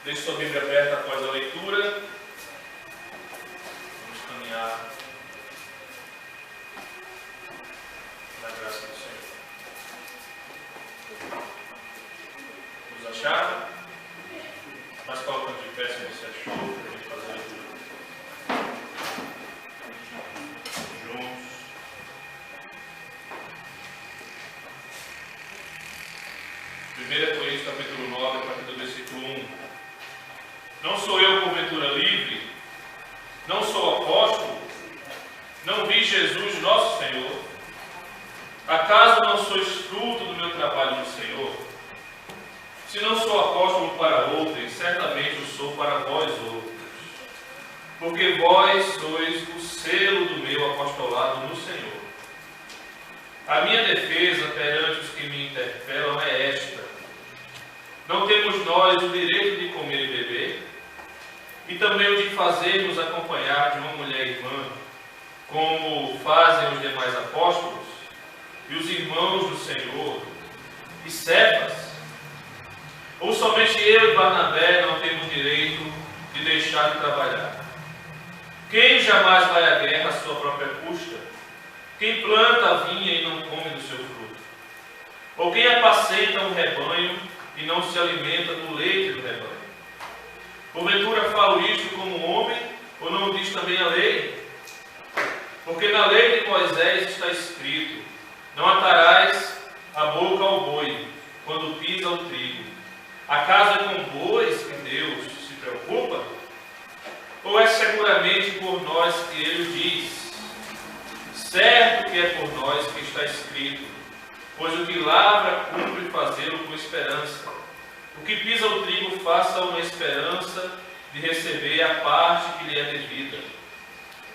Deixe sua Bíblia aberta após a leitura. Vamos caminhar na graça do Senhor. Nos acharam? Mas colocando de pé se você achou, para a gente fazer a leitura juntos. 1 Coríntios capítulo 9, a partir do versículo 1. Não sou eu porventura livre? Não sou apóstolo? Não vi Jesus nosso Senhor? Acaso não sois fruto do meu trabalho no Senhor? Se não sou apóstolo para outrem, certamente o sou para vós outros. Porque vós sois o selo do meu apostolado no Senhor. A minha defesa perante os que me interpelam é esta: não temos nós o direito de comer e beber, e também o de fazer-nos acompanhar de uma mulher irmã, como fazem os demais apóstolos, e os irmãos do Senhor, e Cefas? Ou somente eu e Barnabé não temos direito de deixar de trabalhar? Quem jamais vai à guerra à sua própria custa? Quem planta a vinha e não come do seu fruto? Ou quem apacenta um rebanho e não se alimenta do leite do rebanho? Porventura falo isto como homem, ou não diz também a lei? Porque na lei de Moisés está escrito: não atarás a boca ao boi quando pisa o trigo. Acaso é com bois que Deus se preocupa? Ou é seguramente por nós que ele diz? Certo que é por nós que está escrito: pois o que lavra cumpre fazê-lo com esperança. O que pisa o trigo, faça-o na esperança de receber a parte que lhe é devida.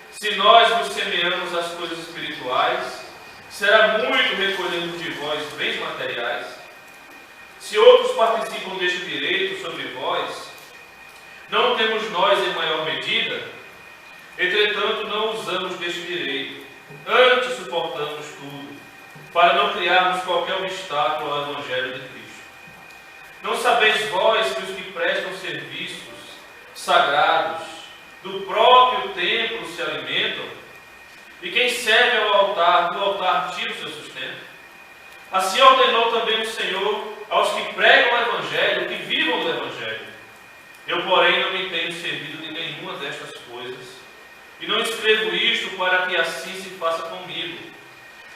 Se nós vos semeamos as coisas espirituais, será muito recolhermos de vós bens materiais. Se outros participam deste direito sobre vós, não temos nós em maior medida? Entretanto, não usamos deste direito, antes suportamos tudo, para não criarmos qualquer obstáculo ao Evangelho de Cristo. Não sabeis vós que os que prestam serviços sagrados do próprio templo se alimentam? E quem serve ao altar, do altar tira o seu sustento? Assim ordenou também o Senhor aos que pregam o Evangelho, que vivam do Evangelho. Eu, porém, não me tenho servido de nenhuma destas coisas, e não escrevo isto para que assim se faça comigo,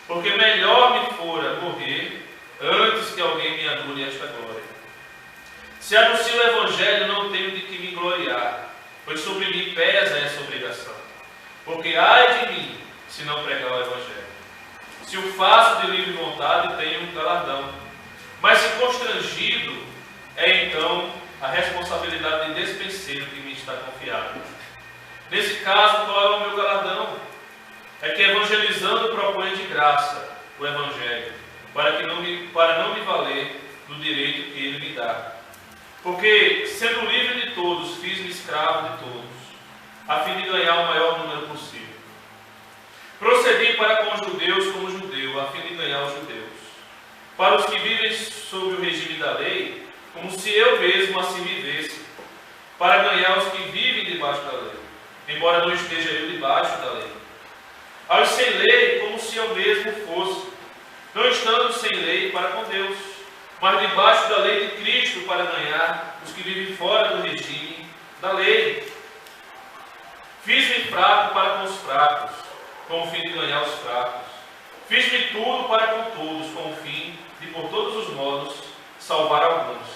porque melhor me fora morrer antes que alguém me anule esta glória. Se anuncio o Evangelho, não tenho de que me gloriar, pois sobre mim pesa essa obrigação. Porque ai de mim, se não pregar o Evangelho. Se o faço de livre vontade, tenho um galardão. Mas se constrangido, é então a responsabilidade de despenseiro que me está confiada. Nesse caso, qual é o meu galardão? É que evangelizando proponho de graça o Evangelho, para não me valer do direito que ele me dá. Porque, sendo livre de todos, fiz-me escravo de todos, a fim de ganhar o maior número possível. Procedi para com os judeus como judeu, a fim de ganhar os judeus. Para os que vivem sob o regime da lei, como se eu mesmo assim vivesse, para ganhar os que vivem debaixo da lei, embora não esteja eu debaixo da lei. Aos sem lei, como se eu mesmo fosse, não estando sem lei para com Deus, mas debaixo da lei de Cristo, para ganhar os que vivem fora do regime da lei. Fiz-me fraco para com os fracos, com o fim de ganhar os fracos. Fiz-me tudo para com todos, com o fim de, por todos os modos, salvar alguns.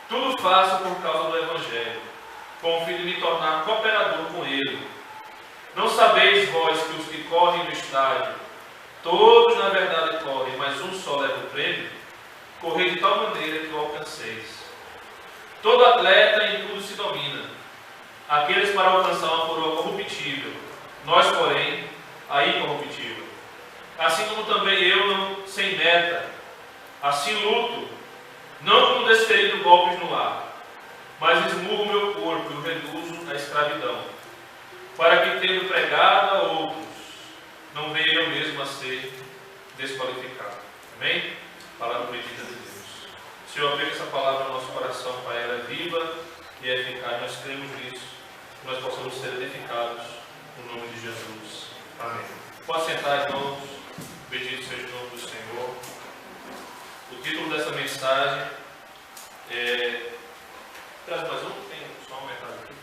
Tudo faço por causa do Evangelho, com o fim de me tornar cooperador com ele. Não sabeis vós que os que correm no estádio, todos na verdade correm, mas um só leva o prêmio? Correi de tal maneira que o alcanceis. Todo atleta em tudo se domina. Aqueles para alcançar uma coroa corruptível, nós, porém, a incorruptível. Assim como também eu, não sem meta, assim luto, não como desferindo golpes no ar, mas esmurro o meu corpo e o reduzo à escravidão, para que, tendo pregado a outros, não venha eu mesmo a ser desqualificado. Amém? Palavra bendita de Deus. Senhor, aplica essa palavra no nosso coração, Pai, ela é viva e eficaz. Nós cremos nisso, que nós possamos ser edificados no nome de Jesus. Amém. Pode sentar, irmãos. Bendito seja o nome do Senhor. O título dessa mensagem é... Traz mais um? Tem só um mercado aqui.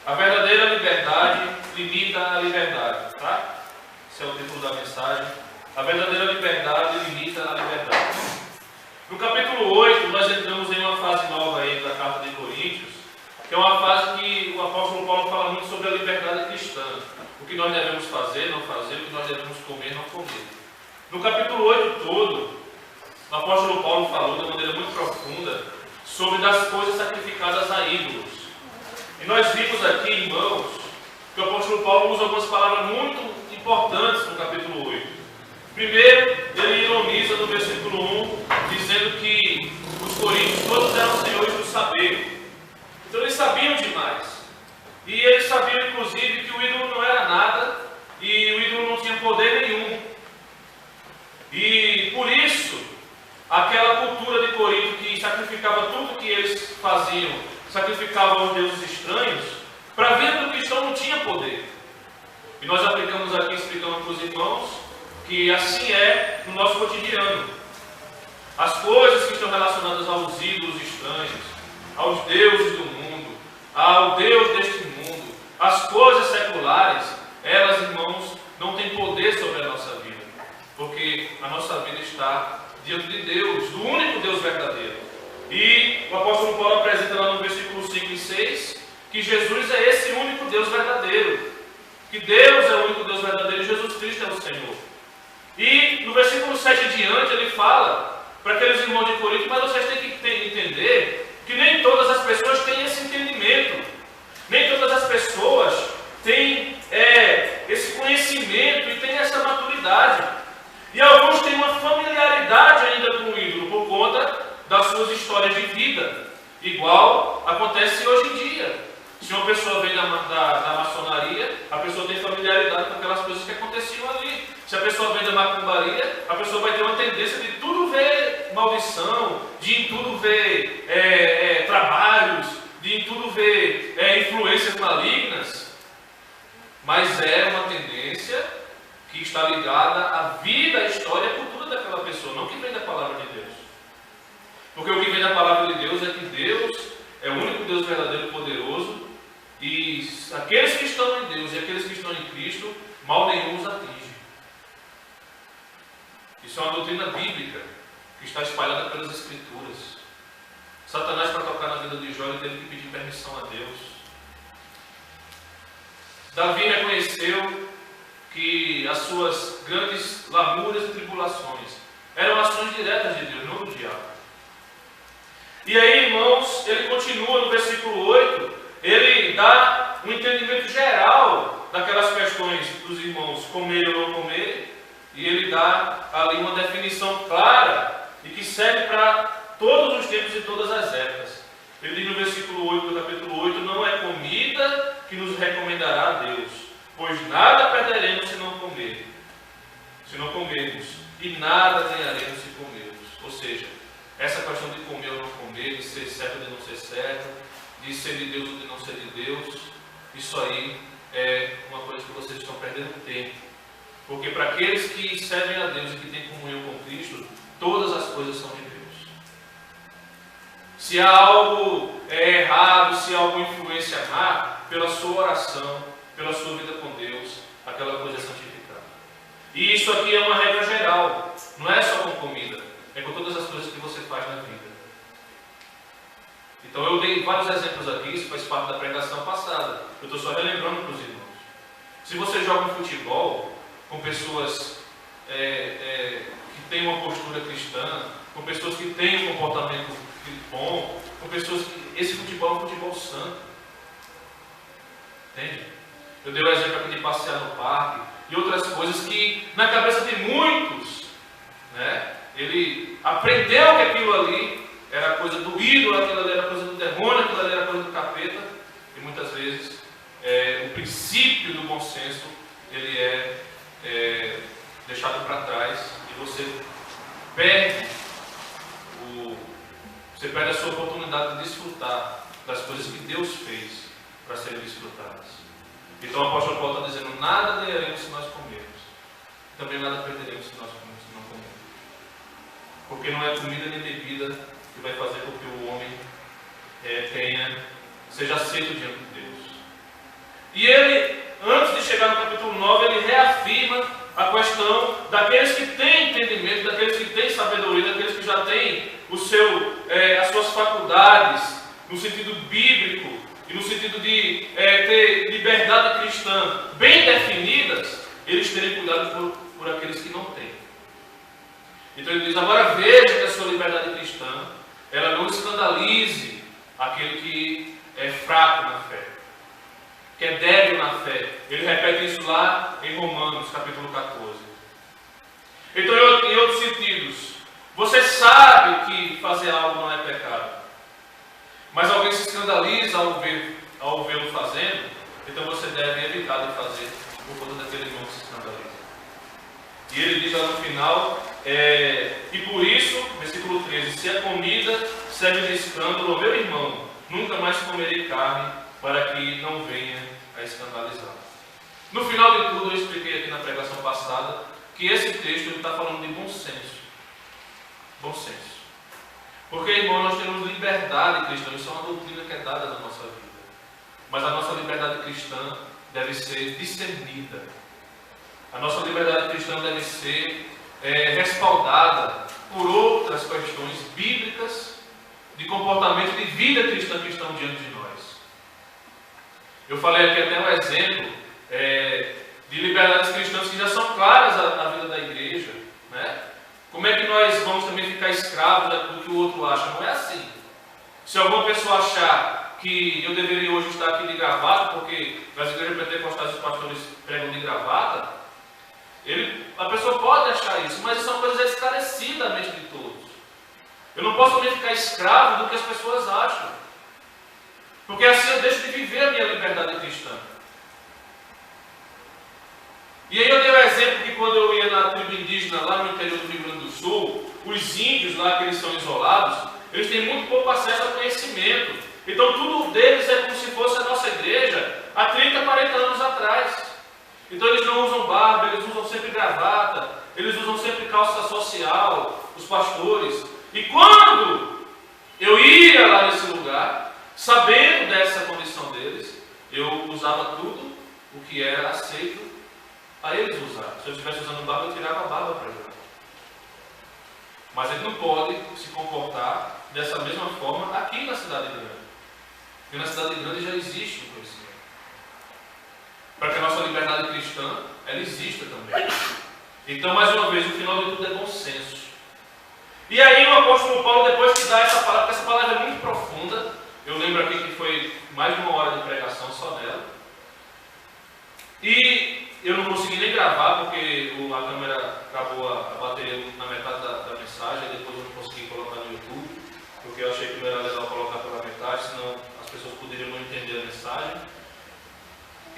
A verdadeira liberdade limita a liberdade. Tá? Esse é o título da mensagem. A verdadeira liberdade limita a liberdade. No capítulo 8, nós entramos em uma fase nova aí da Carta de Coríntios, que é uma fase que o apóstolo Paulo fala muito sobre a liberdade cristã. O que nós devemos fazer, não fazer, o que nós devemos comer, não comer. No capítulo 8 todo, o apóstolo Paulo falou de maneira muito profunda sobre das coisas sacrificadas a ídolos. E nós vimos aqui, irmãos, que o apóstolo Paulo usa algumas palavras muito importantes no capítulo 8. Primeiro, ele ironiza no versículo 1, dizendo que os coríntios todos eram senhores do saber. Então eles sabiam demais. E eles sabiam, inclusive, que o ídolo não era nada e o ídolo não tinha poder nenhum. E por isso, aquela cultura de Corinto que sacrificava tudo que eles faziam, sacrificavam aos deuses estranhos, para a vida do cristão não tinha poder. E nós aplicamos aqui, explicando para os irmãos, que assim é no nosso cotidiano. As coisas que estão relacionadas aos ídolos estranhos, aos deuses do mundo, ao Deus deste mundo, as coisas seculares, elas, irmãos, não têm poder sobre a nossa vida, porque a nossa vida está diante de Deus, do único Deus verdadeiro. E o apóstolo Paulo apresenta lá no versículo 5 e 6 que Jesus é esse único Deus verdadeiro, que Deus é o único Deus verdadeiro e Jesus Cristo é o Senhor. E no versículo 7 em diante ele fala para aqueles irmãos de Corinto, mas vocês têm que entender que nem todas as pessoas têm esse entendimento, nem todas as pessoas têm esse conhecimento e têm essa maturidade. E alguns têm uma familiaridade ainda com o ídolo por conta das suas histórias de vida, igual acontece hoje em dia. Se uma pessoa vem da maçonaria, a pessoa tem familiaridade com aquelas coisas que aconteciam ali. Se a pessoa vem da macumbaria, a pessoa vai ter uma tendência de tudo ver maldição, de em tudo ver trabalhos, de em tudo ver influências malignas. Mas é uma tendência que está ligada à vida, à história, à cultura daquela pessoa, não que vem da palavra de Deus. Porque o que vem da palavra de Deus é que Deus é o único Deus verdadeiro e poderoso, e aqueles que estão em Deus e aqueles que estão em Cristo, mal nenhum os atinge. Isso é uma doutrina bíblica que está espalhada pelas Escrituras. Satanás, para tocar na vida de Jó, ele teve que pedir permissão a Deus. Davi reconheceu que as suas grandes lamúrias e tribulações eram ações diretas de Deus, não do diabo. E aí, irmãos, ele continua no versículo 8, ele dá um entendimento geral daquelas questões dos irmãos comer ou não comer, e ele dá ali uma definição clara e que serve para todos os tempos e todas as épocas. Ele diz no versículo 8 do capítulo 8, não é comida que nos recomendará a Deus, pois nada perderemos se não comermos, e nada ganharemos se comermos. Ou seja, essa questão de comer ou não comer, de ser certo ou de não ser certo, de ser de Deus ou de não ser de Deus, isso aí é uma coisa que vocês estão perdendo tempo. Porque para aqueles que servem a Deus e que têm comunhão com Cristo, todas as coisas são de Deus. Se há algo errado, se há alguma influência má, pela sua oração, pela sua vida com Deus, aquela coisa é santificada. E isso aqui é uma regra geral, não é só com comida, é com todas as coisas que você faz na vida. Então eu dei vários exemplos aqui, isso faz parte da pregação passada. Eu estou só relembrando para os irmãos. Se você joga um futebol com pessoas que têm uma postura cristã, com pessoas que têm um comportamento bom, com pessoas que... Esse futebol é um futebol santo. Entende? Eu dei o exemplo aqui de passear no parque e outras coisas que na cabeça de muitos, né, ele aprendeu que aquilo ali era coisa do ídolo, aquilo ali era coisa do demônio, aquilo ali era coisa do capeta, e muitas vezes o princípio do bom senso ele é deixado para trás e você perde a sua oportunidade de desfrutar das coisas que Deus fez para serem desfrutadas. Então o apóstolo Paulo está dizendo: nada ganharemos se nós comermos, também nada perderemos se nós não comermos. Porque não é comida nem bebida que vai fazer com que o homem seja aceito diante de Deus. E ele, antes de chegar no capítulo 9, ele reafirma a questão daqueles que têm entendimento, daqueles que têm sabedoria, daqueles que já têm as suas faculdades, no sentido bíblico e no sentido de ter liberdade cristã bem definidas, eles terem cuidado por aqueles que não têm. Então ele diz: agora veja que a sua liberdade cristã, ela não escandalize aquele que é fraco na fé, que é débil na fé. Ele repete isso lá em Romanos, capítulo 14. Então, em outros sentidos, você sabe que fazer algo não é pecado, mas alguém se escandaliza ao vê-lo fazendo, então você deve evitar de fazer por conta daquele irmão que se escandaliza. E ele diz lá no final, e por isso, versículo 13: se a comida serve de escândalo ao meu irmão, nunca mais comerei carne, para que não venha a escandalizar. No final de tudo, eu expliquei aqui na pregação passada que esse texto está falando de bom senso. Bom senso. Porque, irmão, nós temos liberdade cristã, isso é uma doutrina que é dada na nossa vida. Mas a nossa liberdade cristã deve ser discernida. A nossa liberdade cristã deve ser respaldada por outras questões bíblicas de comportamento de vida cristã que estão diante de nós. Eu falei aqui até um exemplo de liberdades cristãs que já são claras na vida da igreja, né? Como é que nós vamos também ficar escravos do que o outro acha? Não é assim. Se alguma pessoa achar que eu deveria hoje estar aqui de gravata, porque nas igrejas pentecostais os pastores pregam de gravata, a pessoa pode achar isso, mas isso é uma coisa esclarecida na mente de todos. Eu não posso também ficar escravo do que as pessoas acham, porque assim eu deixo de viver a minha liberdade cristã. E aí eu dei o exemplo que quando eu ia na tribo indígena lá no interior do Rio Grande do Sul, os índios lá, que eles são isolados, eles têm muito pouco acesso a conhecimento. Então tudo deles é como se fosse a nossa igreja há 30, 40 anos atrás. Então eles não usam barba, eles usam sempre gravata, eles usam sempre calça social, os pastores. E quando eu ia lá nesse lugar, sabendo dessa condição deles, eu usava tudo o que era aceito a eles usar. Se eu estivesse usando barba, eu tirava a barba para jogar. Mas ele não pode se comportar dessa mesma forma aqui na cidade grande. Porque na cidade grande já existe o conhecimento. Para que a nossa liberdade cristã, ela exista também. Então, mais uma vez, o final de tudo é bom senso. E aí o apóstolo Paulo, depois que dá essa palavra, porque essa palavra é muito profunda, eu lembro aqui que foi mais de uma hora de pregação só nela. E eu não consegui nem gravar, porque a câmera acabou a bateria na metade da mensagem, e depois eu não consegui colocar no YouTube, porque eu achei que não era legal colocar pela metade, senão as pessoas poderiam não entender a mensagem.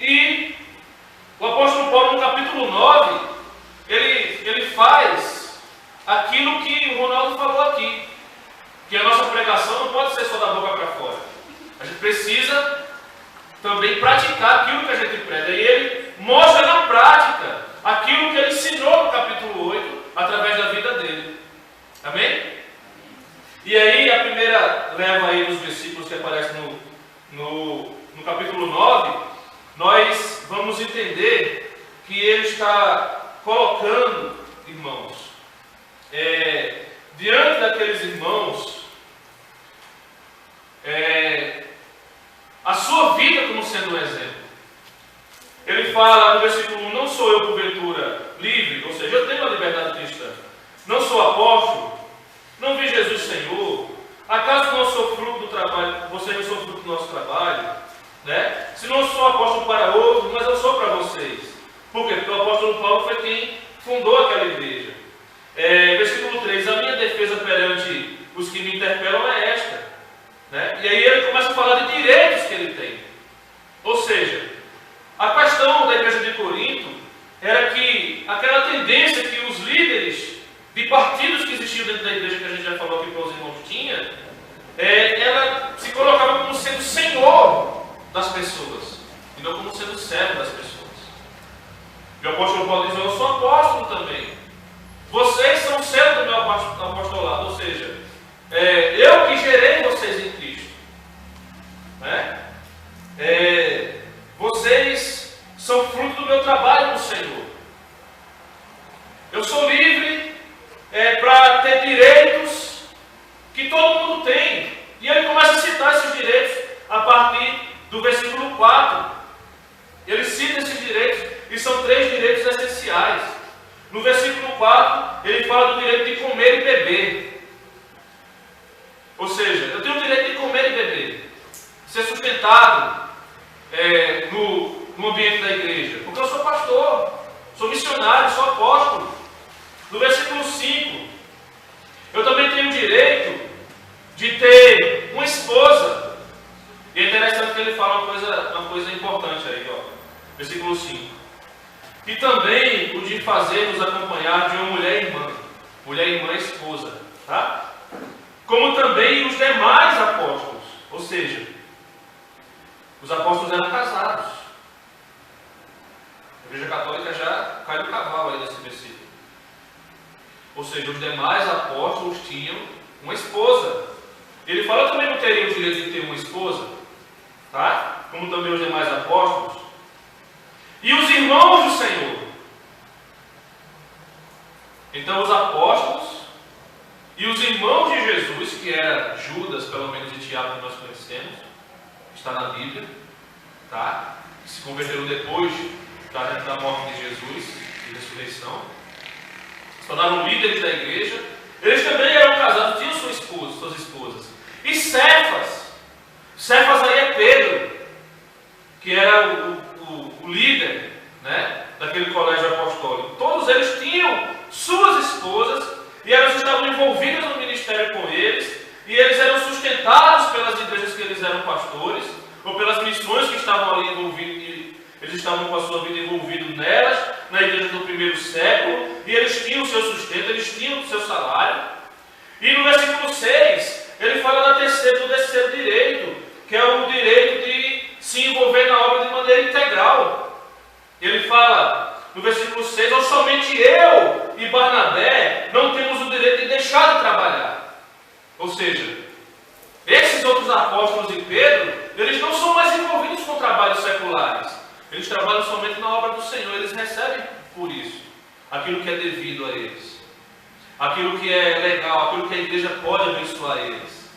E o apóstolo Paulo, no capítulo 9, ele faz aquilo que o Ronaldo falou aqui, que a nossa pregação não pode ser só da boca para fora. A gente precisa também praticar aquilo que a gente prega. E ele mostra na prática aquilo que ele ensinou no capítulo 8, através da vida dele. Amém? E aí, a primeira leva aí dos versículos que aparecem no capítulo 9, nós vamos entender que ele está colocando, irmãos, diante daqueles irmãos, a sua vida como sendo um exemplo. Ele fala no versículo 1, não sou eu porventura livre, ou seja, eu tenho a liberdade cristã, não sou apóstolo, não vi Jesus Senhor, acaso não sou fruto do trabalho, vocês não são fruto do nosso trabalho, né? Se não sou apóstolo para outros, mas eu sou para vocês. Por quê? Porque o apóstolo Paulo foi quem fundou aquela igreja. Versículo 3, a minha defesa perante os que me interpelam é esta, né? E aí ele começa a falar de direitos que ele tem. Ou seja, a questão da igreja de Corinto era que aquela tendência que os líderes de partidos que existiam dentro da igreja, que a gente já falou aqui para os irmãos tinha, ela se colocava como sendo das pessoas, e não como sendo servo das pessoas. E o apóstolo Paulo diz: eu sou apóstolo também. Vocês são servos do meu apostolado, ou seja, eu que gerei vocês em Cristo. Né? Vocês são fruto do meu trabalho no Senhor. Eu sou livre para ter direitos que todo mundo tem. E ele começa a citar esses direitos a partir do versículo 4. Ele cita esses direitos, e são 3 direitos essenciais. No versículo 4, ele fala do direito de comer e beber. Ou seja, eu tenho o direito de comer e beber, ser sustentado no ambiente da igreja, porque eu sou pastor, sou missionário, sou apóstolo. No versículo 5, eu também tenho o direito de ter uma esposa. E é interessante que ele fala uma coisa importante aí, ó. Versículo 5. E também o de fazer-nos acompanhar de uma mulher irmã. Mulher irmã é esposa, tá? Como também os demais apóstolos. Ou seja, os apóstolos eram casados. A Igreja Católica já caiu do cavalo aí nesse versículo. Ou seja, os demais apóstolos tinham uma esposa. Ele fala: eu também não teria o direito de ter uma esposa, tá? Como também os demais apóstolos. E os irmãos do Senhor. Então os apóstolos e os irmãos de Jesus, que era Judas, pelo menos, e Tiago, que nós conhecemos, está na Bíblia, tá? Que se converteram depois da morte de Jesus e ressurreição, se tornaram líderes da igreja. Eles também eram casados, tinham suas esposas. E Cefas aí é Pedro, que era o líder, né, daquele colégio apostólico. Todos eles tinham suas esposas e elas estavam envolvidas no ministério com eles, e eles eram sustentados pelas igrejas que eles eram pastores, ou pelas missões que estavam ali envolvidos. Eles estavam com a sua vida envolvidos nelas, na igreja do primeiro século, e eles tinham o seu sustento, eles tinham o seu salário. E no versículo 6, ele fala do terceiro direito, que é o direito de se envolver na obra de maneira integral. Ele fala no versículo 6, ou somente eu e Barnabé não temos o direito de deixar de trabalhar. Ou seja, esses outros apóstolos e Pedro, eles não são mais envolvidos com trabalhos seculares. Eles trabalham somente na obra do Senhor. Eles recebem por isso aquilo que é devido a eles, aquilo que é legal, aquilo que a igreja pode abençoar eles.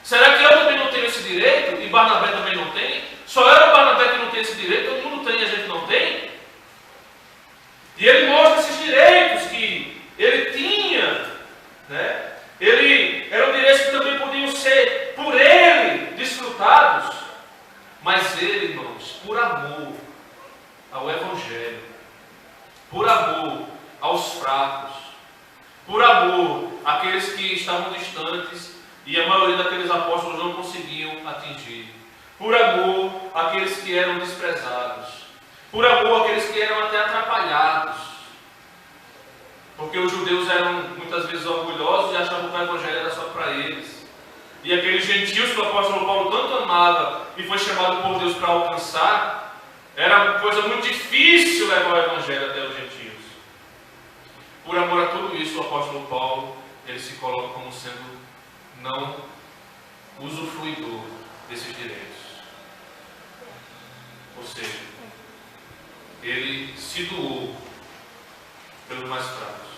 Será que eu também não tenho esse direito? E Barnabé também não tem? Só eu e Barnabé que não tem esse direito? Todo mundo tem e a gente não tem? E ele mostra esses direitos que ele tinha, né? Eram direitos que também podiam ser por ele desfrutados. Mas ele, irmãos, por amor ao Evangelho, por amor aos fracos, por amor àqueles que estavam distantes e a maioria daqueles apóstolos não conseguiam atingir, por amor àqueles que eram desprezados, por amor àqueles que eram até atrapalhados, porque os judeus eram muitas vezes orgulhosos e achavam que o Evangelho era só para eles. E aqueles gentios que o apóstolo Paulo tanto amava e foi chamado por Deus para alcançar, era uma coisa muito difícil levar o Evangelho até os gentios. Por amor a tudo isso, o apóstolo Paulo, ele se coloca como sendo não usufruidor desses direitos. Ou seja, ele se doou pelos mais fracos.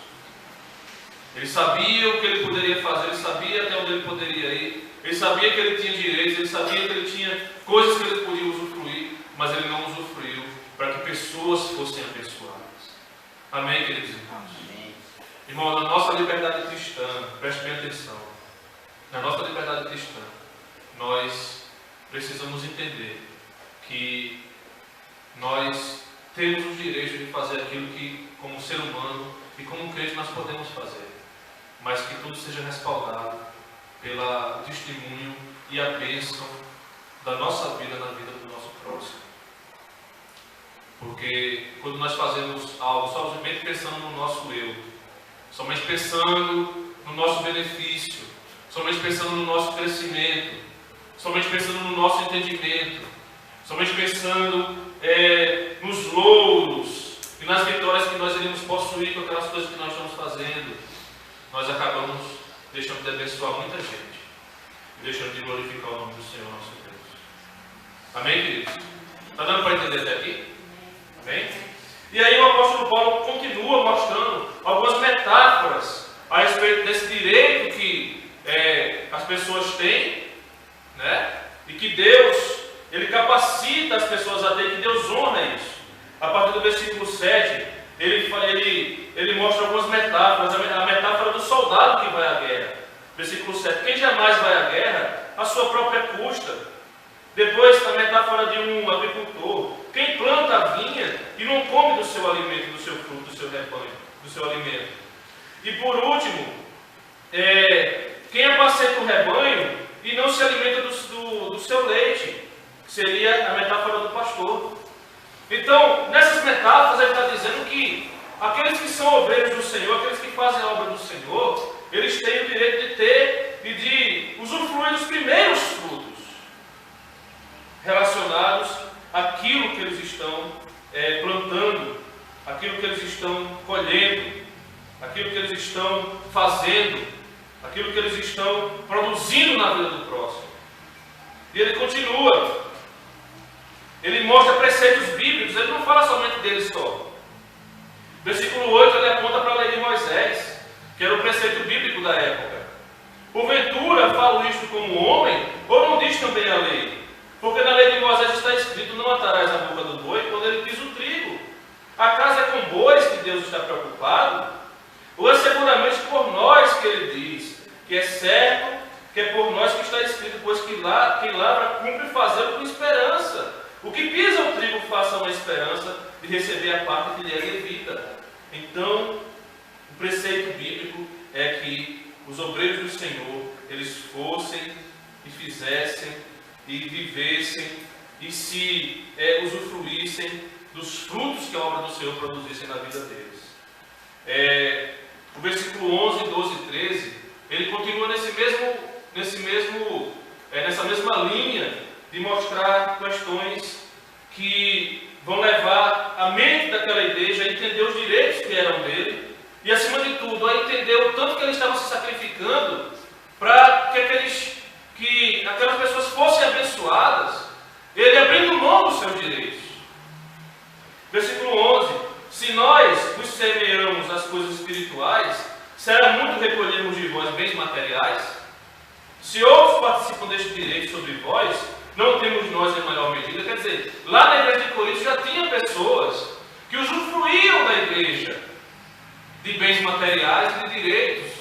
Ele sabia o que ele poderia fazer, ele sabia até onde ele poderia ir, ele sabia que ele tinha direitos, ele sabia que ele tinha coisas que ele podia usufruir, mas ele não usufruiu para que pessoas fossem abençoadas. Amém, queridos irmãos? Amém. Irmão, na nossa liberdade cristã, preste bem atenção, na nossa liberdade cristã, nós precisamos entender que nós temos os direitos de fazer aquilo que, como ser humano e como crente, nós podemos fazer, mas que tudo seja respaldado pelo testemunho e a bênção da nossa vida na vida do nosso próximo. Porque quando nós fazemos algo somente pensando no nosso eu, somente pensando no nosso benefício, somente pensando no nosso crescimento, somente pensando no nosso entendimento, somente pensando nos louros e nas vitórias que nós iremos possuir com aquelas coisas que nós estamos fazendo, nós acabamos deixando de abençoar muita gente e deixando de glorificar o nome do Senhor nosso Deus. Amém, queridos? Está dando para entender até aqui? Amém? E aí o apóstolo Paulo continua mostrando algumas metáforas a respeito desse direito que as pessoas têm, né? E que Deus, Ele capacita as pessoas a ter, que Deus honra isso. A partir do versículo 7, ele mostra algumas metáforas. A metáfora do soldado que vai à guerra. Versículo 7, quem jamais vai à guerra, à sua própria custa. Depois, a metáfora de um agricultor. Quem planta a vinha e não come do seu alimento, do seu fruto, do seu rebanho, do seu alimento. E por último, quem apacenta o rebanho e não se alimenta do seu leite. Seria a metáfora do pastor. Então, nessas metáforas, ele está dizendo que aqueles que são obreiros do Senhor, aqueles que fazem a obra do Senhor, eles têm o direito de ter e de usufruir dos primeiros frutos relacionados àquilo que eles estão plantando, aquilo que eles estão colhendo, aquilo que eles estão fazendo, aquilo que eles estão produzindo na vida do próximo. E ele continua. Ele mostra preceitos bíblicos, ele não fala somente deles só. Versículo 8, ele aponta para a lei de Moisés, que era o preceito bíblico da época. Porventura, falo isto como homem, ou não diz também a lei? Porque na lei de Moisés está escrito, não atarás a boca do boi quando ele pisa o trigo. Acaso é com bois que Deus está preocupado? Ou é seguramente por nós que ele diz, que é certo, que é por nós que está escrito, pois quem lavra cumpre fazê-lo com esperança. O que pisa o trigo faça uma esperança de receber a parte que lhe é devida. Então, o preceito bíblico é que os obreiros do Senhor, eles fossem e fizessem e vivessem e se usufruíssem dos frutos que a obra do Senhor produzisse na vida deles. O versículo 11, 12 e 13, ele continua nessa mesma linha de mostrar questões que vão levar a mente daquela igreja a entender os direitos que eram dele e, acima de tudo, a entender o tanto que ele estava se sacrificando para que aquelas pessoas fossem abençoadas, ele abrindo mão dos seus direitos. Versículo 11: se nós nos semeamos as coisas espirituais, será muito recolhermos de vós bens materiais? Se outros participam deste direito sobre vós, não temos nós em maior medida. Quer dizer, lá na igreja de Corinto já tinha pessoas que usufruíam da igreja de bens materiais e de direitos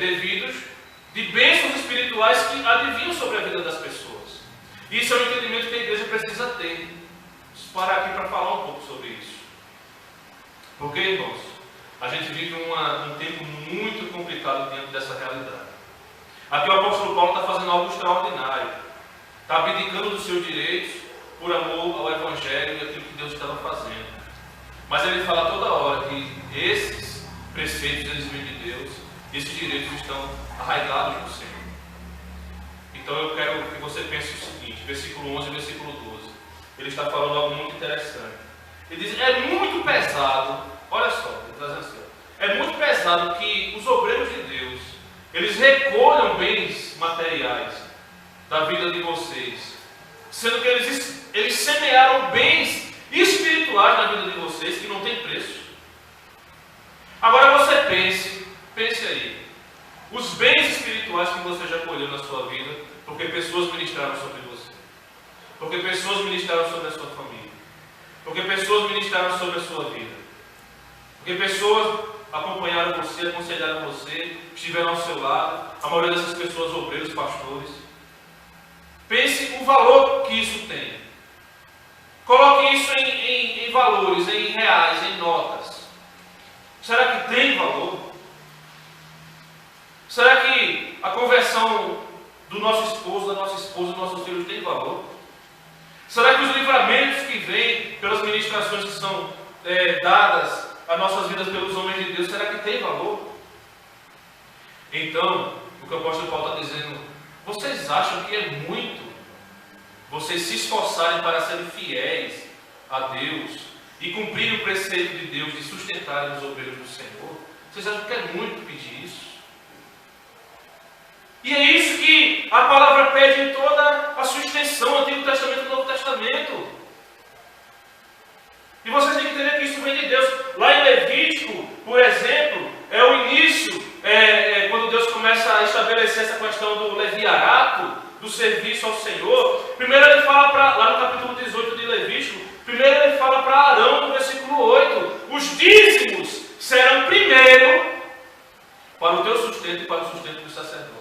devidos, de bênçãos espirituais que adivinham sobre a vida das pessoas. Isso é um entendimento que a igreja precisa ter. Vamos parar aqui para falar um pouco sobre isso. Porque, irmãos, a gente vive um tempo muito complicado diante dessa realidade. Aqui o apóstolo Paulo está fazendo algo extraordinário. Está abdicando dos seus direitos por amor ao Evangelho e aquilo que Deus estava fazendo. Mas ele fala toda hora que esses preceitos eles vêm de Deus, esses direitos estão arraigados no Senhor. Então eu quero que você pense o seguinte, versículo 11 e versículo 12. Ele está falando algo muito interessante. Ele diz, é muito pesado, olha só, ele está dizendo assim, é muito pesado que os obreiros de Deus, eles recolham bens materiais da vida de vocês, sendo que eles semearam bens espirituais na vida de vocês que não tem preço. Agora você pense aí, os bens espirituais que você já colheu na sua vida, porque pessoas ministraram sobre você, porque pessoas ministraram sobre a sua família, porque pessoas ministraram sobre a sua vida, porque pessoas acompanharam você, aconselharam você, estiveram ao seu lado, a maioria dessas pessoas, obreiros, pastores. Pense o valor que isso tem. Coloque isso em valores, em reais, em notas. Será que tem valor? Será que a conversão do nosso esposo, da nossa esposa, dos nossos filhos tem valor? Será que os livramentos que vêm pelas ministrações que são dadas às nossas vidas pelos homens de Deus, será que tem valor? Então, o que o apóstolo Paulo está dizendo Vocês acham que é muito vocês se esforçarem para serem fiéis a Deus e cumprir o preceito de Deus de sustentarem os obreiros do Senhor? Vocês acham que é muito pedir isso? E é isso que a palavra pede em toda a sua extensão, Antigo Testamento e Novo Testamento. E vocês têm que entender que isso vem de Deus. Lá em Levítico, por exemplo, é o início, quando Deus começa a estabelecer essa questão do leviarato, do serviço ao Senhor. Primeiro ele fala, lá no capítulo 18 de Levítico, primeiro ele fala para Arão, no versículo 8, os dízimos serão primeiro para o teu sustento e para o sustento dos sacerdotes.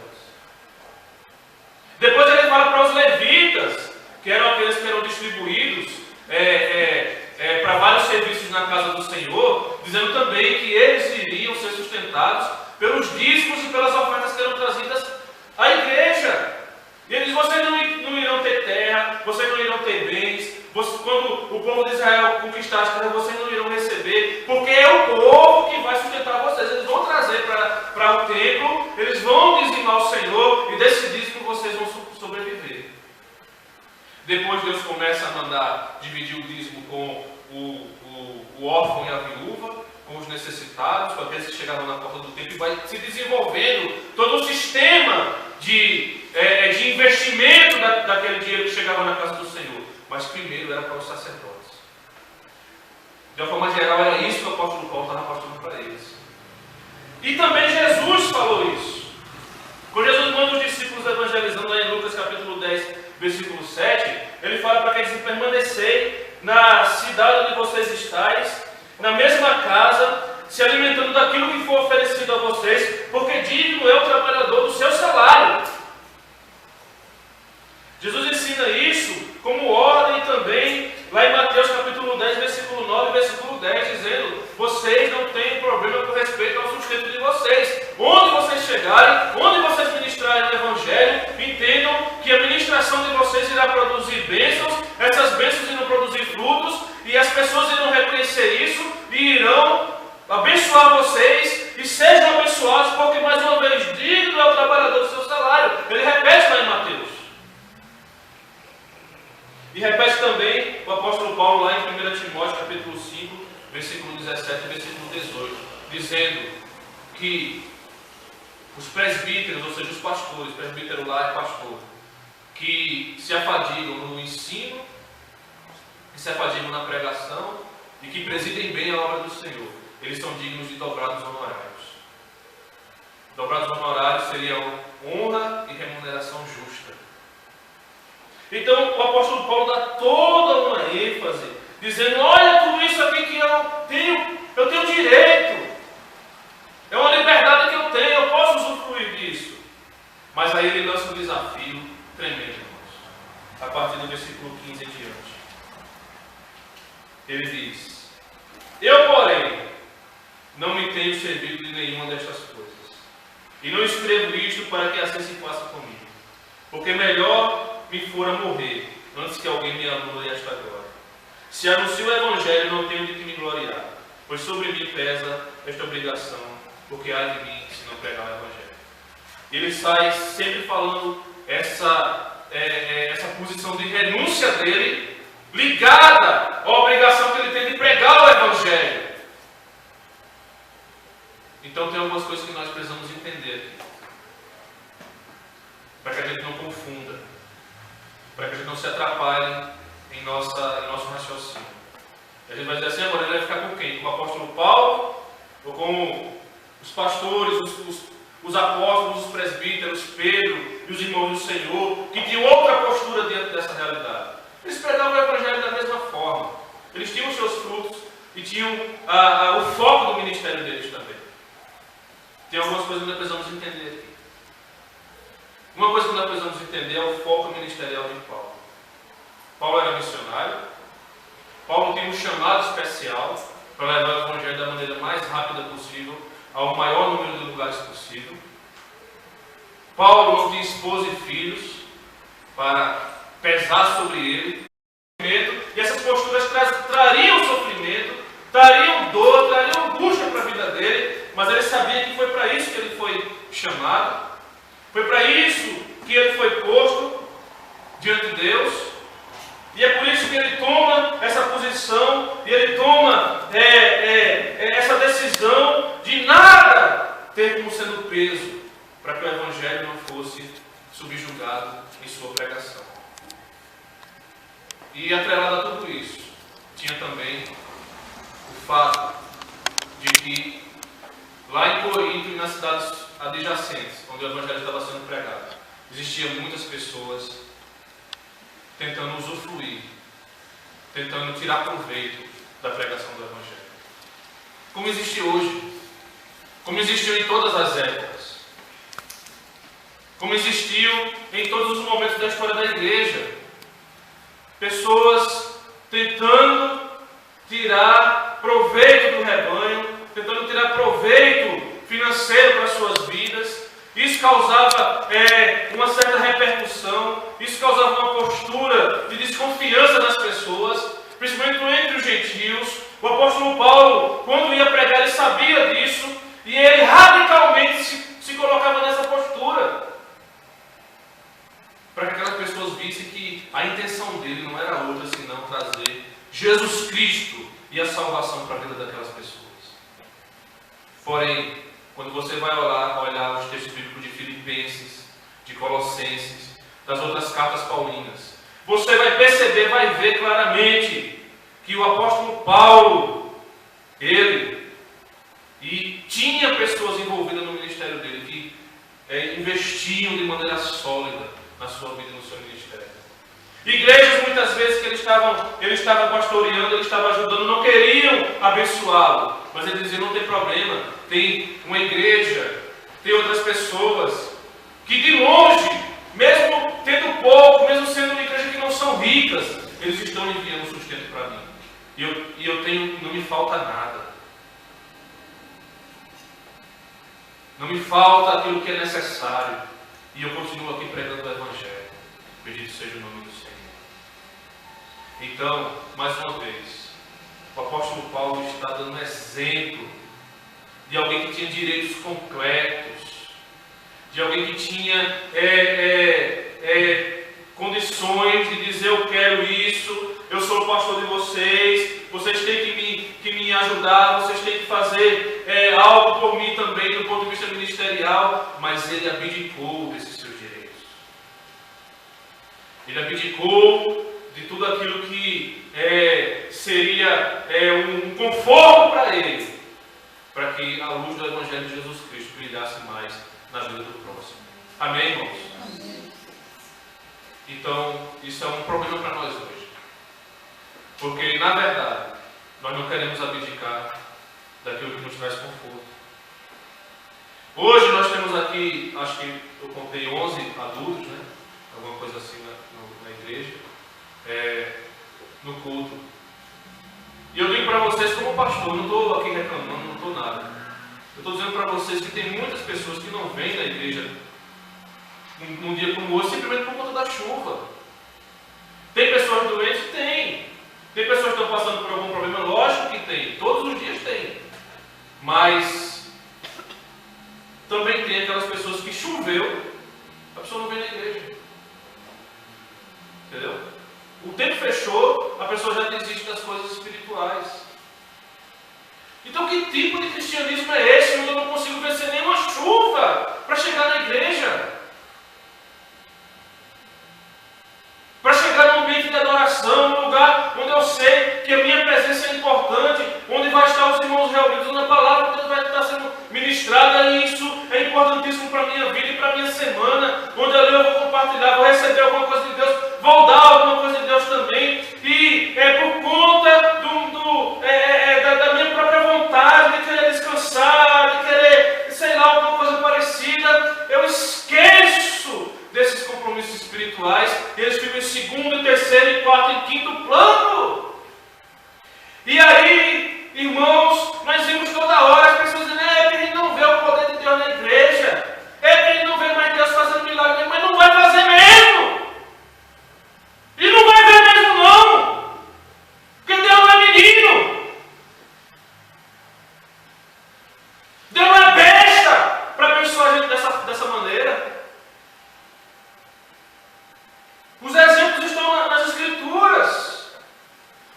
Depois ele fala para os levitas, que eram aqueles que eram distribuídos para vários serviços na casa do Senhor, dizendo também que eles iriam ser sustentados pelos dízimos e pelas ofertas que eram trazidas à igreja. E ele diz: vocês não irão ter terra, vocês não irão ter bens, quando o povo de Israel conquistar as terras, vocês não irão receber, porque é o povo que vai sustentar vocês. Eles vão trazer para o templo, eles vão dizimar o Senhor, e desse dízimo vocês vão sobreviver. Depois Deus começa a mandar dividir o dízimo com o órfão e a viúva, com os necessitados, com aqueles que chegavam na porta do templo, e vai se desenvolvendo todo o sistema de investimento daquele dinheiro que chegava na casa do Senhor. Mas primeiro era para os sacerdotes. De uma forma geral, era isso que o apóstolo Paulo estava passando para eles. E também Jesus falou isso. Quando Jesus manda os discípulos evangelizando lá em Lucas capítulo 10, versículo 7, ele fala para que eles permanecem na cidade onde vocês estáis, na mesma casa, se alimentando daquilo que for oferecido a vocês, porque digno é o trabalhador do seu salário. Jesus ensina isso como ordem também, lá em Mateus capítulo 10, versículo 9 e versículo 10, dizendo: vocês não têm problema com respeito ao sustento de vocês. Onde vocês chegarem, onde vocês ministrarem o Evangelho, entendam que a ministração de vocês irá produzir bênçãos, essas bênçãos irão produzir frutos, e as pessoas irão reconhecer isso e irão abençoar vocês, e sejam abençoados, porque mais uma vez, digno é o trabalhador do seu salário. Ele repete lá em Mateus. E repete também o apóstolo Paulo lá em 1 Timóteo capítulo 5, versículo 17 e versículo 18, dizendo que os presbíteros, ou seja, os pastores, presbítero lá é pastor, que se afadigam no ensino, que se afadigam na pregação e que presidem bem a obra do Senhor, eles são dignos de dobrados honorários. Dobrados honorários seriam honra e remuneração justa. Então o apóstolo Paulo dá toda uma ênfase, dizendo: olha tudo isso aqui que eu tenho direito, é uma liberdade que eu tenho, eu posso usufruir disso. Mas aí ele lança um desafio tremendo, irmãos, a partir do versículo 15 em diante. Ele diz: eu, porém, não me tenho servido de nenhuma destas coisas, e não escrevo isto para que assim se faça comigo, porque melhor me fora morrer, antes que alguém me anule esta glória. Se anuncio o Evangelho, não tenho de que me gloriar, pois sobre mim pesa esta obrigação, porque há de mim se não pregar o Evangelho. Ele sai sempre falando essa posição de renúncia dele, ligada à obrigação que ele tem de pregar o Evangelho. Então tem algumas coisas que nós precisamos entender aqui, para que a gente não confunda, para que a gente não se atrapalhe em nosso raciocínio. A gente vai dizer assim: agora ele vai ficar com quem? Com o apóstolo Paulo? Ou com os pastores, os apóstolos, os presbíteros, Pedro e os irmãos do Senhor, que tinham outra postura diante dessa realidade? Eles pregavam o Evangelho da mesma forma. Eles tinham os seus frutos e tinham o foco do ministério deles também. Tem algumas coisas que nós precisamos entender aqui. Uma coisa que nós precisamos entender é o foco ministerial de Paulo. Paulo era missionário. Paulo tem um chamado especial para levar o Evangelho da maneira mais rápida possível ao maior número de lugares possível. Paulo não tinha esposa e filhos para pesar sobre ele. E essas posturas trariam sofrimento, trariam dor, trariam angústia para a vida dele, mas ele sabia que foi para isso que ele foi chamado. Foi para isso que ele foi o Evangelho não fosse subjugado em sua pregação. E atrelado a tudo isso, tinha também o fato de que lá em Corinto e nas cidades adjacentes, onde o Evangelho estava sendo pregado, existiam muitas pessoas tentando usufruir, tentando tirar proveito da pregação do Evangelho. Como existe hoje, como existiu em todas as épocas, como existiu em todos os momentos da história da igreja, pessoas tentando tirar proveito do rebanho, tentando tirar proveito financeiro para suas vidas. Isso causava uma certa repercussão, isso causava uma postura de desconfiança nas pessoas, principalmente entre os gentios. O apóstolo Paulo, quando ia pregar, ele sabia disso e ele radicalmente se colocava nessa postura, para que aquelas pessoas vissem que a intenção dele não era outra senão trazer Jesus Cristo e a salvação para a vida daquelas pessoas. Porém, quando você vai olhar os textos bíblicos de Filipenses, de Colossenses, das outras cartas paulinas, você vai perceber, vai ver claramente que o apóstolo Paulo, ele tinha pessoas envolvidas no ministério dele que investiam de maneira sólida na sua vida e no seu ministério. Igrejas, muitas vezes, que ele estava pastoreando, ele estava ajudando, não queriam abençoá-lo, mas ele dizia: não tem problema, tem uma igreja, tem outras pessoas que de longe, mesmo tendo pouco, mesmo sendo uma igreja que não são ricas, eles estão enviando sustento para mim. E eu tenho, não me falta nada. Não me falta aquilo que é necessário. E eu continuo aqui pregando o Evangelho. Bendito seja o nome do Senhor. Então, mais uma vez, o apóstolo Paulo está dando um exemplo de alguém que tinha direitos completos, de alguém que tinha condições de dizer: eu quero isso, eu sou o pastor de vocês, vocês têm que me ajudar, vocês têm que fazer algo por mim também, do ponto de vista ministerial. Mas ele abdicou desses seus direitos. Ele abdicou de tudo aquilo que seria um conforto para ele, para que a luz do Evangelho de Jesus Cristo brilhasse mais na vida do próximo. Amém, irmãos? Amém. Então, isso é um problema para nós hoje. Porque, na verdade, nós não queremos abdicar daquilo que nos traz conforto. Hoje nós temos aqui, acho que eu contei 11 adultos, né? Alguma coisa assim na igreja, no culto. E eu digo para vocês, como pastor, não estou aqui reclamando, não estou nada. Eu estou dizendo para vocês que tem muitas pessoas que não vêm na igreja num dia como hoje, simplesmente por conta da chuva. Tem pessoas doentes? Tem. Tem pessoas que estão passando por algum problema? Lógico que tem. Todos os dias tem. Mas também tem aquelas pessoas que choveu, a pessoa não vem na igreja. Entendeu? O tempo fechou, a pessoa já desiste das coisas espirituais. Então, que tipo de cristianismo é esse, onde eu não consigo vencer nenhuma chuva para chegar na igreja? Para chegar num ambiente de adoração, num lugar onde eu sei que a minha presença é importante, onde vai estar os irmãos reunidos, onde a palavra de Deus vai estar sendo ministrada, e isso é importantíssimo para a minha vida e para a minha semana, onde ali eu vou compartilhar, vou receber alguma coisa de Deus, vou dar alguma coisa de Deus também, e por conta da minha própria vontade de querer descansar, de querer, sei lá, alguma coisa parecida, eu esqueço desses compromissos espirituais, e eles ficam em segundo, terceiro, quarto e quinto plano. E aí, irmãos, nós vimos toda hora as pessoas dizendo: que a gente não vê o poder de Deus na igreja, que a gente não vê mais Deus fazendo milagre, mas não vai fazer mesmo. E não vai ver mesmo não, porque Deus não é menino. Deus não é besta para abençoar a gente dessa maneira. Os exemplos estão nas Escrituras.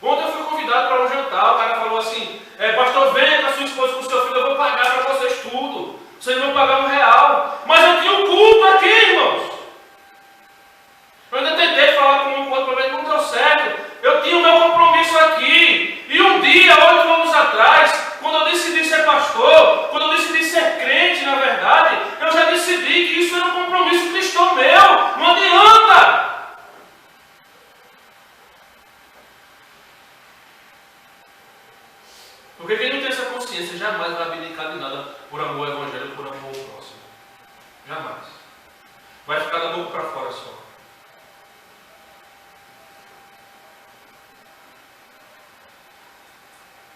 Ontem eu fui convidado para um jantar, o cara falou coração.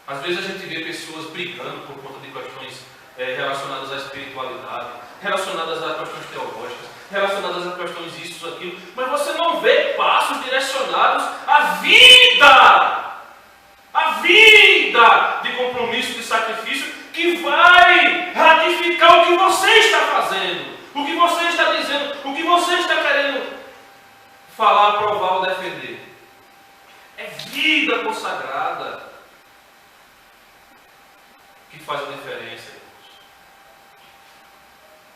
Às vezes a gente vê pessoas brigando por conta de questões relacionadas à espiritualidade, relacionadas a questões teológicas, relacionadas a questões isso, aquilo, mas você não vê passos direcionados à vida de compromisso, de sacrifício, que vai ratificar o que você está fazendo, o que você está dizendo, o que você está querendo falar, provar ou defender. É vida consagrada que faz a diferença, irmãos.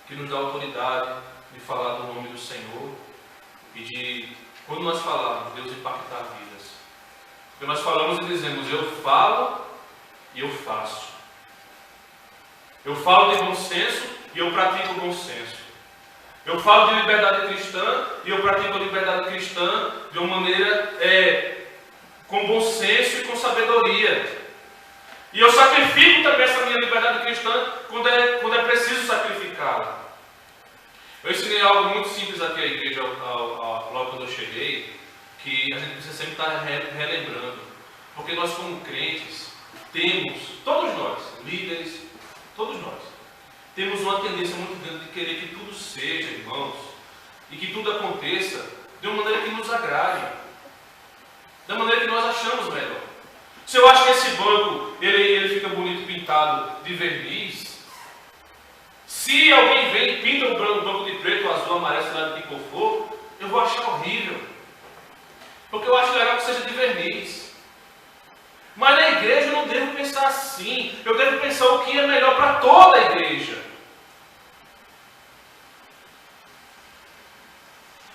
Que nos dá autoridade de falar do nome do Senhor e de, quando nós falamos, Deus impactar vidas. Porque nós falamos e dizemos, eu falo e eu faço. Eu falo de bom senso e eu pratico bom senso. Eu falo de liberdade cristã e eu pratico a liberdade cristã de uma maneira com bom senso e com sabedoria. E eu sacrifico também essa minha liberdade cristã quando é preciso sacrificá-la. Eu ensinei algo muito simples aqui à igreja logo quando eu cheguei, que a gente precisa sempre estar relembrando. Porque nós, como crentes, temos, todos nós, líderes, todos nós, temos uma tendência muito grande de querer que tudo seja, irmãos, e que tudo aconteça de uma maneira que nos agrade, da maneira que nós achamos melhor. Se eu acho que esse banco ele fica bonito pintado de verniz, se alguém vem e pinta o banco de preto, azul, amarelo, sei lá de que cor for, eu vou achar horrível. Porque eu acho legal que seja de verniz. Mas na igreja eu não devo pensar assim. Eu devo pensar o que é melhor para toda a igreja.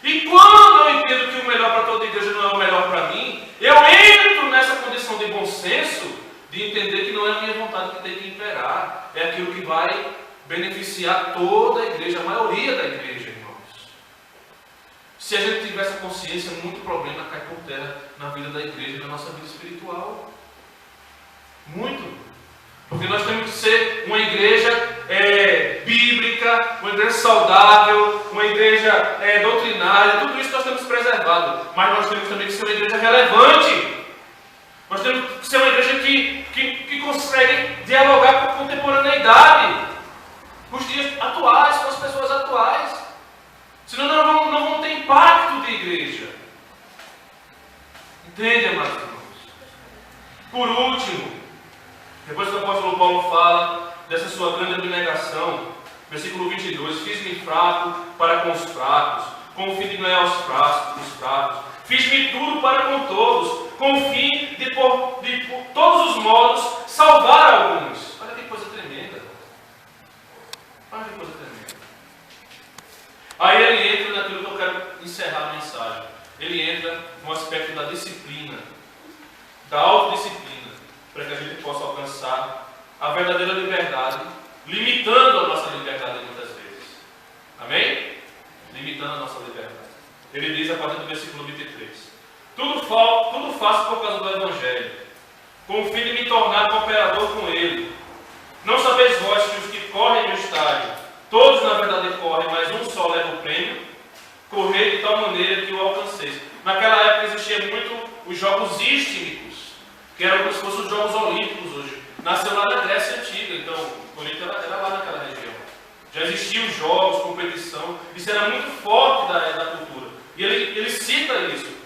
E quando eu entendo que o melhor para toda a igreja não é o melhor para mim, eu entro nessa condição de bom senso, de entender que não é a minha vontade que tem que imperar, é aquilo que vai beneficiar toda a igreja, a maioria da igreja, irmãos. Se a gente tiver essa consciência, muito problema cai por terra na vida da igreja e na nossa vida espiritual. Muito. Porque nós temos que ser uma igreja bíblica, uma igreja saudável, uma igreja doutrinária, tudo isso nós temos preservado. Mas nós temos também que ser uma igreja relevante. Nós temos que ser uma igreja que consegue dialogar com a contemporaneidade, com os dias atuais, com as pessoas atuais. Senão não vamos ter impacto de igreja. Entende, amados irmãos? Por último, depois que o apóstolo Paulo fala dessa sua grande abnegação, versículo 22, fiz-me fraco para com os fracos, com o fim de ganhar os fracos. Fiz-me tudo para com todos, com o fim de por todos os modos, salvar alguns. Olha que coisa tremenda. Olha que coisa tremenda. Aí ele entra naquilo que eu quero encerrar a mensagem. Ele entra no aspecto da disciplina, da autodisciplina, para que a gente possa alcançar a verdadeira liberdade, limitando a nossa liberdade muitas vezes. Amém? Limitando a nossa liberdade. Ele diz a partir do versículo 23: tudo faço por causa do Evangelho, com o fim de me tornar cooperador com ele. Não sabeis vós que os que correm no estádio, todos na verdade correm, mas um só leva o prêmio? Correr de tal maneira que o alcanceis. Naquela época existiam muito os jogos istmicos, que eram como se fossem os Jogos Olímpicos hoje. Nasceu lá na Grécia Antiga, então Corinto era lá naquela região. Já existiam jogos, competição, isso era muito forte da cultura. E ele cita isso.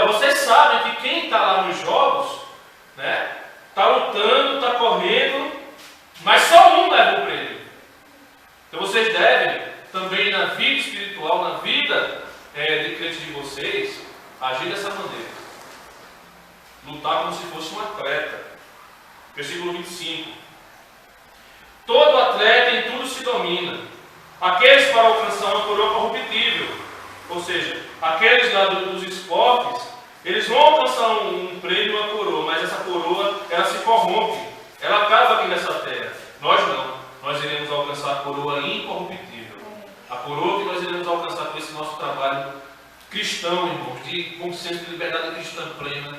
Vocês sabem que quem está lá nos jogos, né, está lutando, está correndo, mas só um leva o prêmio. Então vocês devem, também na vida espiritual, na vida de crente de vocês, agir dessa maneira. Lutar como se fosse um atleta. Versículo 25. Todo atleta em tudo se domina. Aqueles para alcançar uma coroa corruptível, ou seja, aqueles lá dos esportes, eles vão alcançar um prêmio, uma coroa, mas essa coroa, ela se corrompe, ela acaba aqui nessa terra. Nós não, nós iremos alcançar a coroa incorruptível, a coroa que nós iremos alcançar com esse nosso trabalho cristão, irmãos, de consciência de liberdade cristã plena,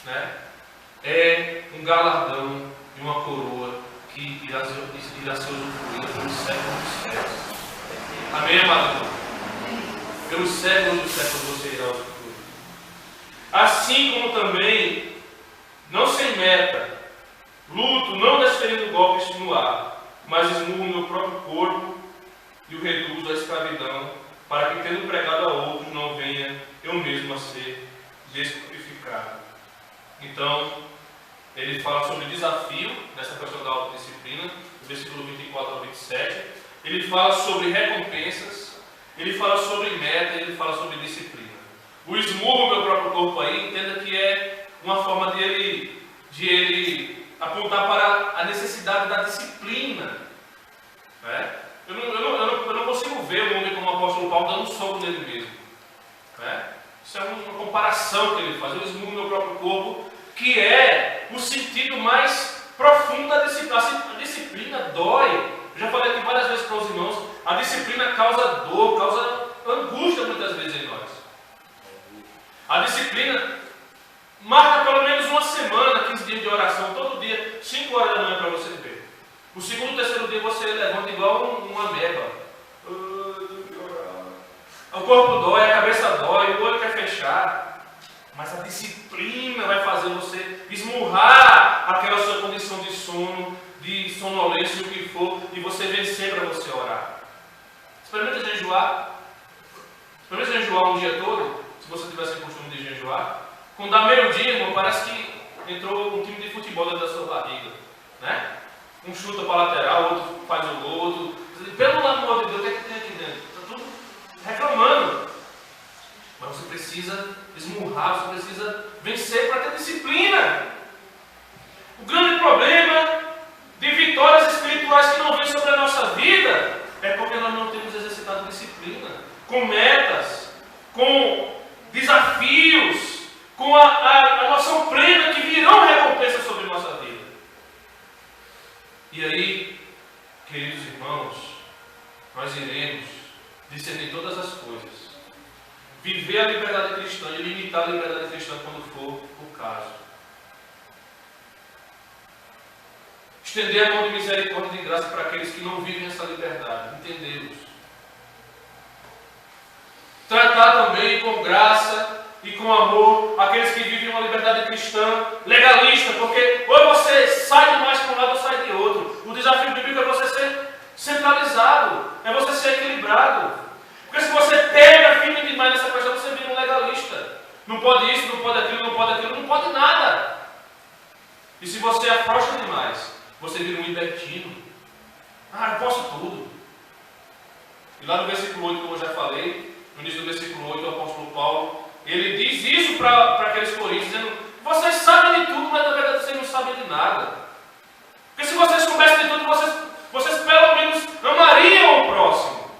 né? É um galardão e uma coroa que irá ser usufruída pelos séculos dos séculos. Amém, amado? pelos séculos dos séculos você irá usufruir. Assim como também, não sem meta, luto, não desferindo golpes no ar, mas esmurro o meu próprio corpo e o reduzo à escravidão, para que, tendo pregado a outros, não venha eu mesmo a ser descrucificado. Então, ele fala sobre o desafio dessa questão da autodisciplina, do versículo 24 ao 27. Ele fala sobre recompensas, ele fala sobre meta, ele fala sobre disciplina. O esmurro do meu próprio corpo aí, entenda que é uma forma de ele apontar para a necessidade da disciplina. Né? Eu não consigo ver um homem como o apóstolo Paulo dando um soco nele mesmo. Né? Isso é uma comparação que ele faz. Eu esmurro meu próprio corpo, que é o sentido mais profundo da disciplina. A disciplina dói. Eu já falei aqui várias vezes para os irmãos, a disciplina causa dor, causa angústia muitas vezes em nós. A disciplina marca pelo menos uma semana, 15 dias de oração, todo dia, 5 horas da manhã para você ver. O segundo, terceiro dia você levanta igual uma ameba. O corpo dói, a cabeça dói, o olho quer fechar. Mas a disciplina vai fazer você esmurrar aquela sua condição de sono, de sonolência, o que for, e você vencer para você orar. Experimenta jejuar. Experimenta jejuar um dia todo, se você tivesse o costume de jejuar. Quando dá meio-dia, irmão, parece que entrou um time de futebol dentro da sua barriga. Né? Um chuta para a lateral, outro faz o gol, outro... Pelo amor de Deus, o que é que tem aqui dentro? Está tudo reclamando. Mas você precisa esmurrar, você precisa vencer para ter disciplina. O grande problema de vitórias espirituais que não vêm sobre a nossa vida é porque nós não temos exercitado disciplina, com metas, com desafios, com a noção plena que virão recompensas sobre a nossa vida. E aí, queridos irmãos, nós iremos discernir todas as coisas, viver a liberdade cristã e limitar a liberdade cristã quando for o caso. Estender a mão de misericórdia e de graça para aqueles que não vivem essa liberdade, entendê-los. Tratar também com graça e com amor aqueles que vivem uma liberdade cristã legalista, porque ou você sai de mais para um lado ou sai de outro. O desafio bíblico é você ser centralizado, é você ser equilibrado. Porque se você pega firme demais nessa questão, você vira um legalista. Não pode isso, não pode aquilo, não pode aquilo, não pode nada. E se você afrouxa demais, você vira um libertino. Eu posso tudo. E lá no versículo 8, como eu já falei, no início do versículo 8, o apóstolo Paulo, ele diz isso para aqueles coríntios, dizendo: vocês sabem de tudo, mas na verdade vocês não sabem de nada. Porque se vocês soubessem de tudo, vocês pelo menos amariam o próximo.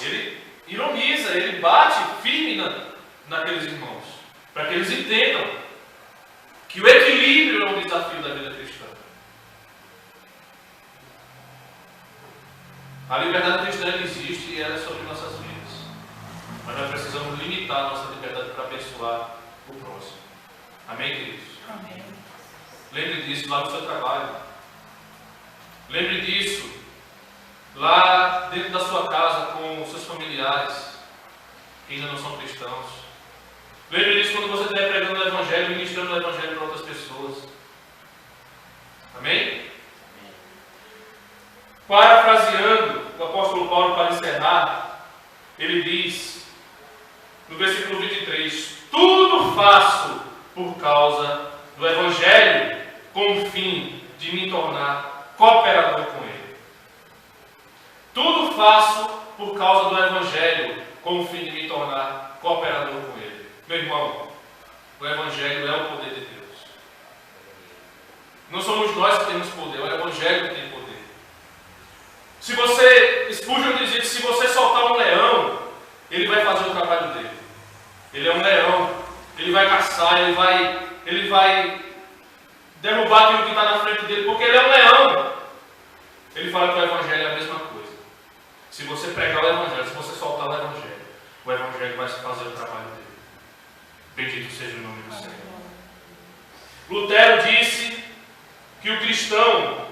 Ele ironiza, ele bate firme naqueles irmãos, para que eles entendam que o equilíbrio é um desafio da vida cristã. A liberdade cristã existe e ela é sobre nossas vidas. Mas nós precisamos limitar a nossa liberdade para abençoar o próximo. Amém, queridos? Amém. Lembre disso lá no seu trabalho. Lembre disso lá dentro da sua casa com os seus familiares que ainda não são cristãos. Lembre disso quando você estiver pregando o Evangelho, ministrando o Evangelho para outras pessoas. Amém? Parafraseando o apóstolo Paulo para encerrar, ele diz no versículo 23: tudo faço por causa do Evangelho, com o fim de me tornar cooperador com ele. Tudo faço por causa do Evangelho, com o fim de me tornar cooperador com ele. Meu irmão, o Evangelho é o poder de Deus. Não somos nós que temos poder, é o Evangelho que tem poder. Se você, Spurgeon dizia que se você soltar um leão, ele vai fazer o trabalho dele. Ele é um leão, ele vai caçar, ele vai derrubar aquilo que está na frente dele, porque ele é um leão. Ele fala que o Evangelho é a mesma coisa. Se você pregar o Evangelho, se você soltar o Evangelho vai fazer o trabalho dele. Bendito seja o nome do Senhor. Lutero disse que o cristão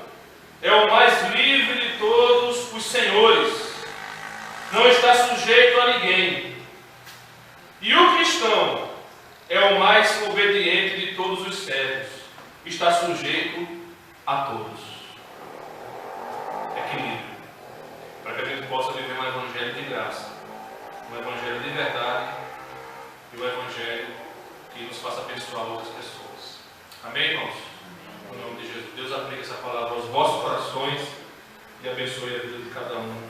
é o mais livre de todos os senhores. não está sujeito a ninguém. E o cristão é o mais obediente de todos os servos, está sujeito a todos. Equilíbrio, para que a gente possa viver um evangelho de graça, um evangelho de verdade e um evangelho que nos faça abençoar outras pessoas. Amém, irmãos? No nome de Jesus, Deus aplique essa palavra aos vossos corações e abençoe a vida de cada um,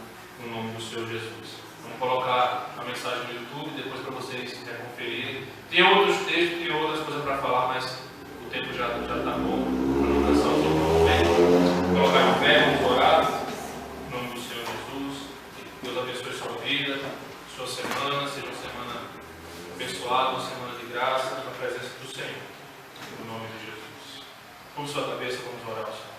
no nome do Senhor Jesus. Vamos colocar a mensagem no YouTube, depois para vocês conferirem. Tem outros textos, tem outras coisas para falar, mas o tempo já está bom. A anotação sobre colocar em pé, vamos orar. Em nome do Senhor Jesus. Deus abençoe sua vida, sua semana, seja uma semana abençoada, uma semana de graça, na presença do Senhor. No nome de Jesus. Curva sua cabeça, vamos orar ao Senhor.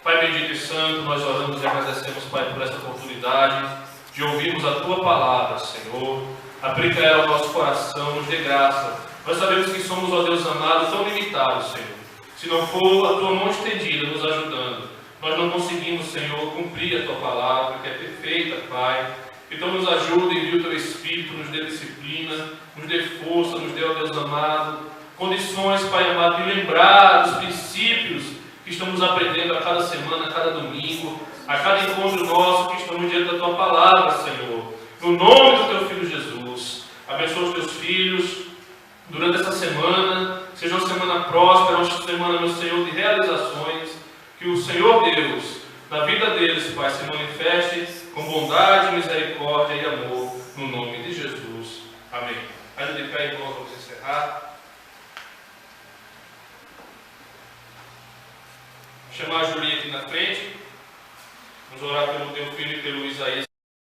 Pai bendito e santo, nós oramos e agradecemos, Pai, por esta oportunidade de ouvirmos a Tua palavra, Senhor. Aplica ela ao nosso coração, nos dê graça. Nós sabemos que somos, ó Deus amado, tão limitados, Senhor. Se não for a Tua mão estendida nos ajudando, nós não conseguimos, Senhor, cumprir a Tua palavra, que é perfeita, Pai. Então nos ajude, envie o Teu Espírito, nos dê disciplina, nos dê força, nos dê, ó Deus amado, condições, Pai amado, de lembrar os princípios que estamos aprendendo a cada semana, a cada domingo, a cada encontro nosso que estamos diante da Tua palavra, Senhor. No nome do Teu Filho Jesus, abençoa os Teus filhos durante essa semana, seja uma semana próspera, uma semana, meu Senhor, de realizações, que o Senhor Deus, na vida deles, Pai, se manifeste com bondade, misericórdia e amor, no nome de Jesus. Amém. Ainda de pé, irmãos, vamos encerrar. Vou chamar a Julinha aqui na frente. Vamos orar pelo Teu filho e pelo Isaías.